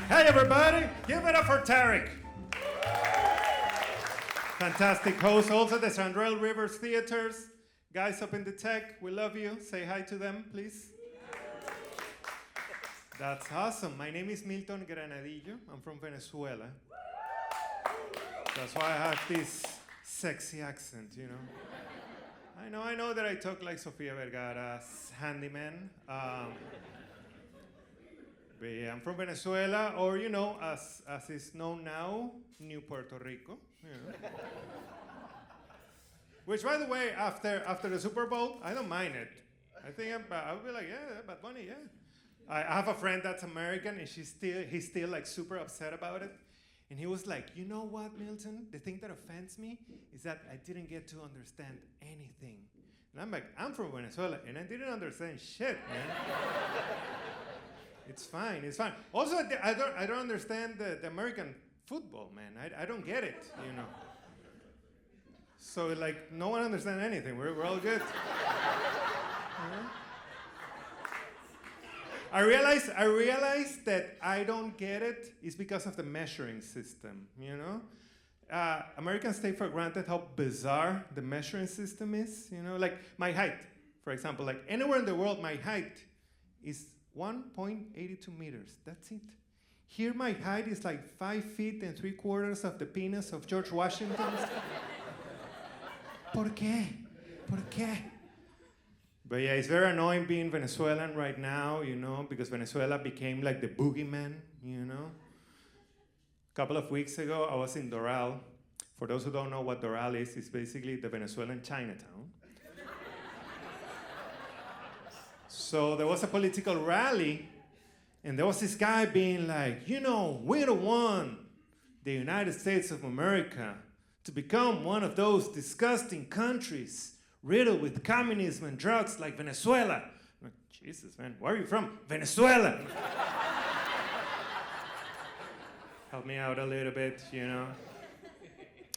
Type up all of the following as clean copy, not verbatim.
Hey everybody, give it up for Tarek. Fantastic host, also the Sandrell Rivers Theaters. Guys up in the tech, we love you. Say hi to them, please. That's awesome. My name is Milton Granadillo. I'm from Venezuela. That's why I have this sexy accent, you know. I know that I talk like Sofia Vergara's handyman. But yeah, I'm from Venezuela, or you know, as is known now, New Puerto Rico. You know. Which, by the way, after the Super Bowl, I don't mind it. I think I'll be like, yeah, Bad Bunny, yeah. I have a friend that's American, and he's still like super upset about it. And he was like, you know what, Milton? The thing that offends me is that I didn't get to understand anything. And I'm like, I'm from Venezuela, and I didn't understand shit, man. It's fine, it's fine. Also, I don't understand the American football, man. I don't get it, you know. So, like, no one understands anything. We're all good. I realized that I don't get it is because of the measuring system, you know? Americans take for granted how bizarre the measuring system is, you know? Like my height, for example, like anywhere in the world, my height is 1.82 meters, that's it. Here my height is like 5 feet and 3/4 of the penis of George Washington. ¿Por qué? ¿Por qué? But yeah, it's very annoying being Venezuelan right now, you know, because Venezuela became like the boogeyman, you know. A couple of weeks ago, I was in Doral. For those who don't know what Doral is, it's basically the Venezuelan Chinatown. So there was a political rally, and there was this guy being like, you know, we don't want the United States of America to become one of those disgusting countries riddled with communism and drugs like Venezuela. I'm like, Jesus, man, where are you from? Venezuela. Help me out a little bit, you know.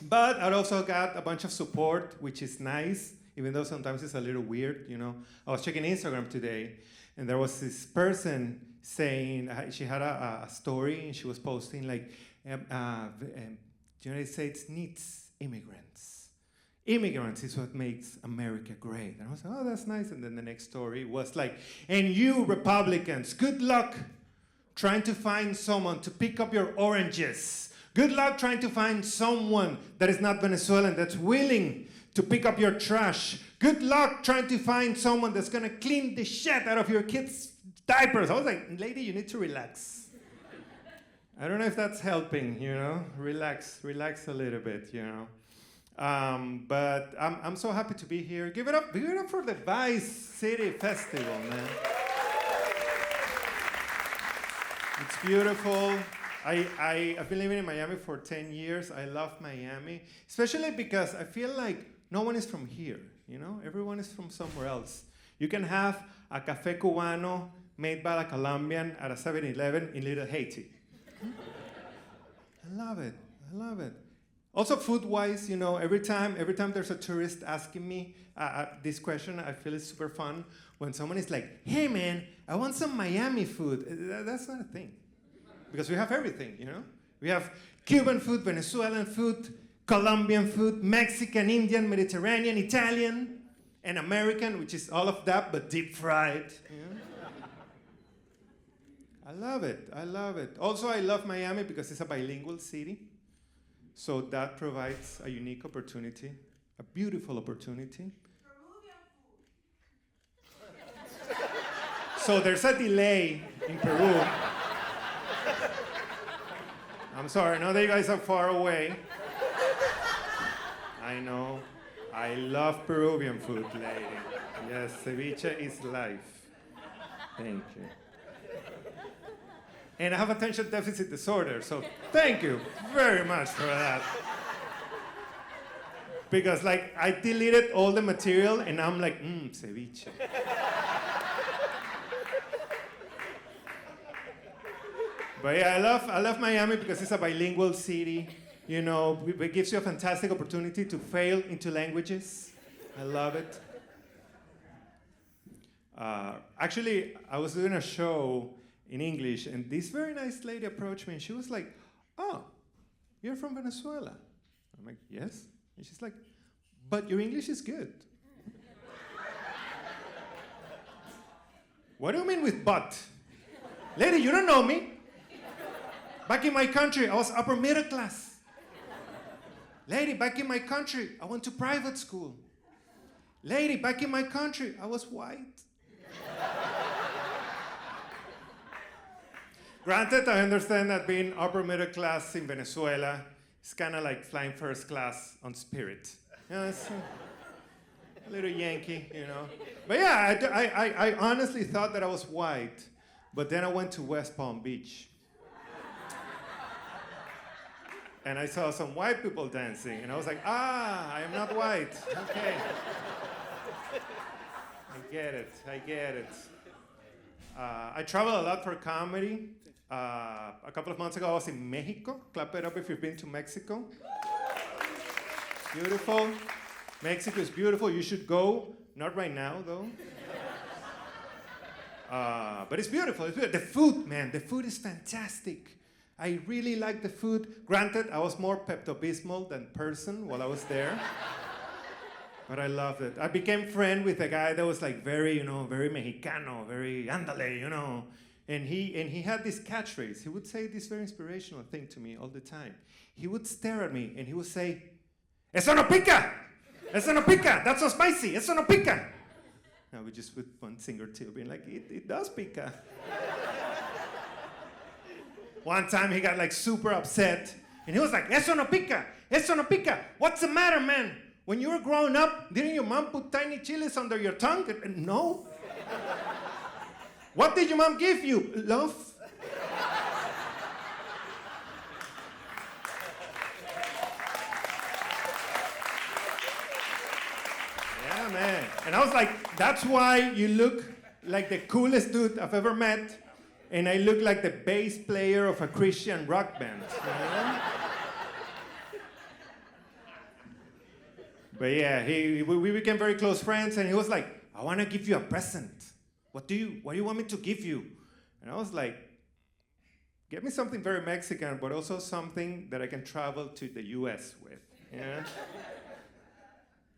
But I also got a bunch of support, which is nice, even though sometimes it's a little weird, you know. I was checking Instagram today, and there was this person saying, she had a story, and she was posting like, the United States needs immigrants. Immigrants is what makes America great. And I was like, oh, that's nice. And then the next story was like, and you Republicans, good luck trying to find someone to pick up your oranges. Good luck trying to find someone that is not Venezuelan, that's willing to pick up your trash. Good luck trying to find someone that's gonna clean the shit out of your kids' diapers. I was like, lady, you need to relax. I don't know if that's helping, you know? Relax a little bit, you know? But I'm so happy to be here. Give it up for the Vice City Festival, man. It's beautiful. I've been living in Miami for 10 years. I love Miami, especially because I feel like no one is from here, you know? Everyone is from somewhere else. You can have a café cubano made by a Colombian at a 7-Eleven in Little Haiti. I love it. Also, food-wise, you know, every time there's a tourist asking me this question, I feel it's super fun when someone is like, hey, man, I want some Miami food. That's not a thing. Because we have everything, you know? We have Cuban food, Venezuelan food, Colombian food, Mexican, Indian, Mediterranean, Italian, and American, which is all of that, but deep fried, you know? I love it. Also, I love Miami because it's a bilingual city. So that provides a unique opportunity, a beautiful opportunity. So there's a delay in Peru. I'm sorry, I know that you guys are far away. I know. I love Peruvian food, lady. Yes, ceviche is life. Thank you. And I have attention deficit disorder, so thank you very much for that. Because like I deleted all the material and I'm like, ceviche. But yeah, I love Miami because it's a bilingual city. You know, it gives you a fantastic opportunity to fail into languages. I love it. Actually, I was doing a show in English, and this very nice lady approached me, and she was like, "Oh, you're from Venezuela?" I'm like, "Yes." And she's like, "But your English is good." What do you mean with but? Lady, you don't know me. Back in my country, I was upper middle class. Lady, back in my country, I went to private school. Lady, back in my country, I was white. Granted, I understand that being upper middle class in Venezuela is kind of like flying first class on Spirit. You know, it's a little Yankee, you know. But yeah, I honestly thought that I was white, but then I went to West Palm Beach. And I saw some white people dancing, and I was like, I am not white. Okay. I get it. I travel a lot for comedy. A couple of months ago, I was in Mexico. Clap it up if you've been to Mexico. Beautiful. Mexico is beautiful. You should go. Not right now, though. But it's beautiful. The food, man. The food is fantastic. I really like the food. Granted, I was more Pepto-Bismol than person while I was there. But I loved it. I became friend with a guy that was like very, very Mexicano, very ándale, And he had this catchphrase. He would say this very inspirational thing to me all the time. He would stare at me and he would say, "Eso no pica! Eso no pica! That's so spicy! Eso no pica!" Now we just with one fingertip being like, it does pica. One time he got like super upset and he was like, "Eso no pica! Eso no pica! What's the matter, man? When you were growing up, didn't your mom put tiny chiles under your tongue?" No. "What did your mom give you? Love?" Yeah, man. And I was like, that's why you look like the coolest dude I've ever met, and I look like the bass player of a Christian rock band. You know? But yeah, we became very close friends, and he was like, "I want to give you a present. What do you want me to give you?" And I was like, "Get me something very Mexican, but also something that I can travel to the US with." Yeah.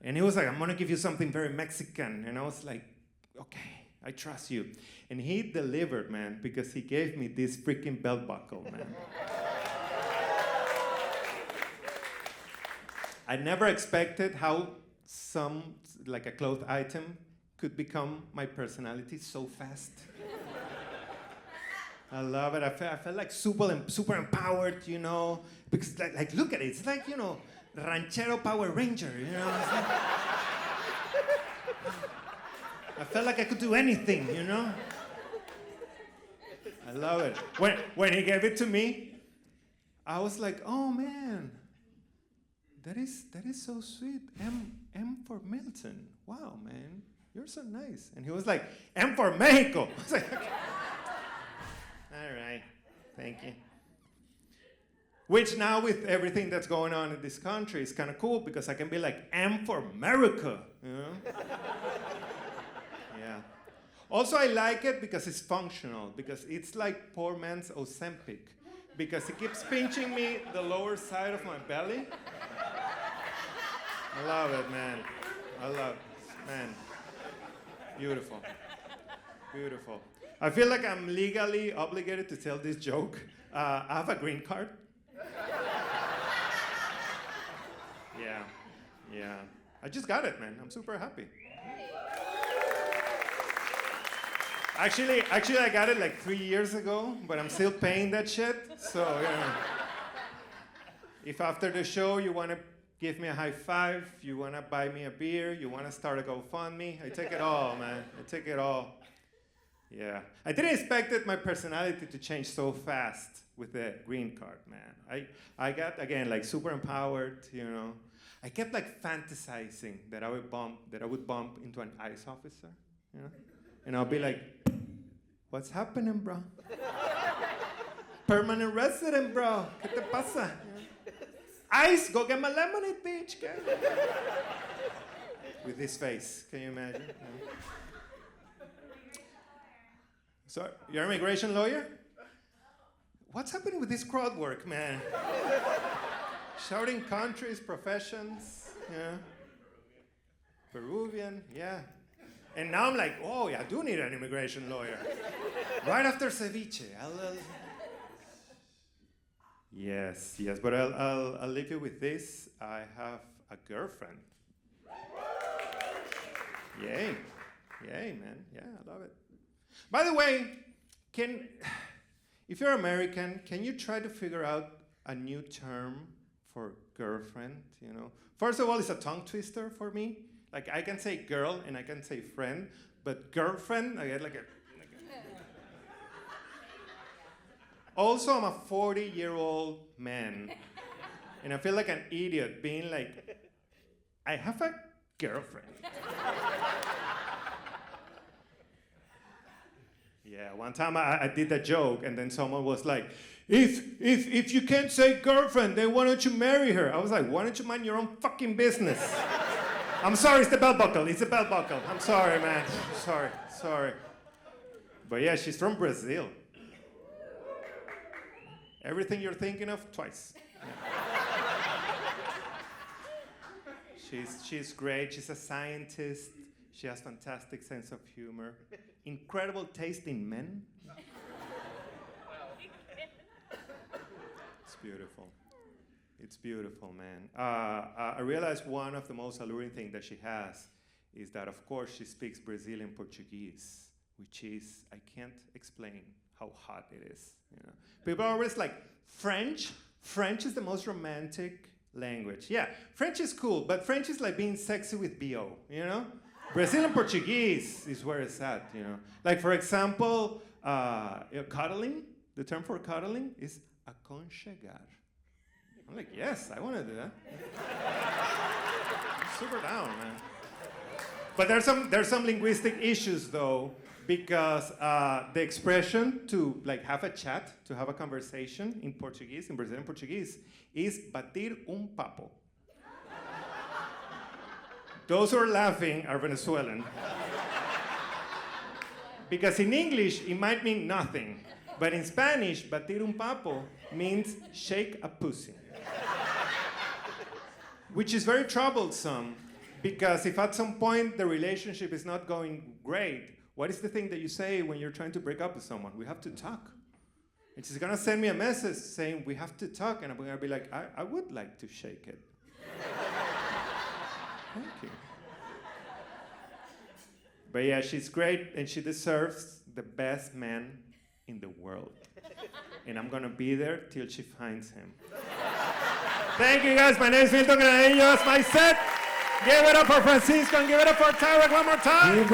And he was like, "I'm gonna give you something very Mexican." And I was like, "Okay, I trust you." And he delivered, man, because he gave me this freaking belt buckle, man. I never expected how like a cloth item could become my personality so fast. I love it. I felt like super empowered, because like look at it. It's like, Ranchero Power Ranger, Like, I felt like I could do anything, I love it. When he gave it to me, I was like, "Oh man, that is so sweet. M for Milton. Wow, man. You're so nice." And he was like, "M for Mexico." I was like, "Okay." All right, thank you. Which now with everything that's going on in this country is kind of cool because I can be like, "M for America," Yeah. Also, I like it because it's functional, because it's like poor man's Ozempic, because it keeps pinching me the lower side of my belly. I love it, man. I love it, man. Beautiful. Beautiful. I feel like I'm legally obligated to tell this joke. I have a green card. Yeah. I just got it, man. I'm super happy. Actually, I got it like 3 years ago, but I'm still paying that shit. So, if after the show you want to give me a high five, you want to buy me a beer, you want to start a GoFundMe, I take it all, man. I take it all. Yeah. I didn't expect my personality to change so fast with the green card, man. I got, again, like super empowered, I kept like fantasizing that I would bump into an ICE officer, And I'll be like, "What's happening, bro? Permanent resident, bro. ¿Qué te pasa? ICE, go get my lemonade, bitch." With this face, can you imagine? So, you're an immigration lawyer? What's happening with this crowd work, man? Shouting countries, professions, yeah. Peruvian, yeah. And now I'm like, oh, yeah, I do need an immigration lawyer. Right after ceviche, Yes, but I'll leave you with this. I have a girlfriend. Yay, man. Yeah, I love it. By the way, if you're American, can you try to figure out a new term for girlfriend? You know, first of all, it's a tongue twister for me. Like I can say girl and I can say friend, but girlfriend, I get like a. Also, I'm a 40-year-old man, and I feel like an idiot being like, I have a girlfriend. Yeah, one time I did a joke, and then someone was like, if you can't say girlfriend, then why don't you marry her? I was like, why don't you mind your own fucking business? I'm sorry, it's the belt buckle. I'm sorry, man. Sorry. But yeah, she's from Brazil. Everything you're thinking of, twice. Yeah. She's great. She's a scientist. She has fantastic sense of humor. Incredible taste in men. It's beautiful, man. I realized one of the most alluring things that she has is that, of course, she speaks Brazilian Portuguese, which is, I can't explain how hot it is. You know? People are always like, French is the most romantic language. Yeah, French is cool, but French is like being sexy with B.O., you know? Brazilian Portuguese is where it's at, you know? Like, for example, cuddling, the term for cuddling is aconchegar. I'm like, yes, I want to do that. I'm super down, man. But there's some linguistic issues, though, because the expression to like have a chat, to have a conversation in Portuguese, in Brazilian Portuguese, is batir papo. Those who are laughing are Venezuelan. Because in English, it might mean nothing. But in Spanish, batir papo means shake a pussy. Which is very troublesome, because if at some point the relationship is not going great, what is the thing that you say when you're trying to break up with someone? We have to talk. And she's gonna send me a message saying we have to talk, and I'm gonna be like, I would like to shake it. Thank you. But yeah, she's great, and she deserves the best man in the world. And I'm gonna be there till she finds him. Thank you guys, my name is Milton, and that's my set. Give it up for Francisco, and give it up for Tyra one more time.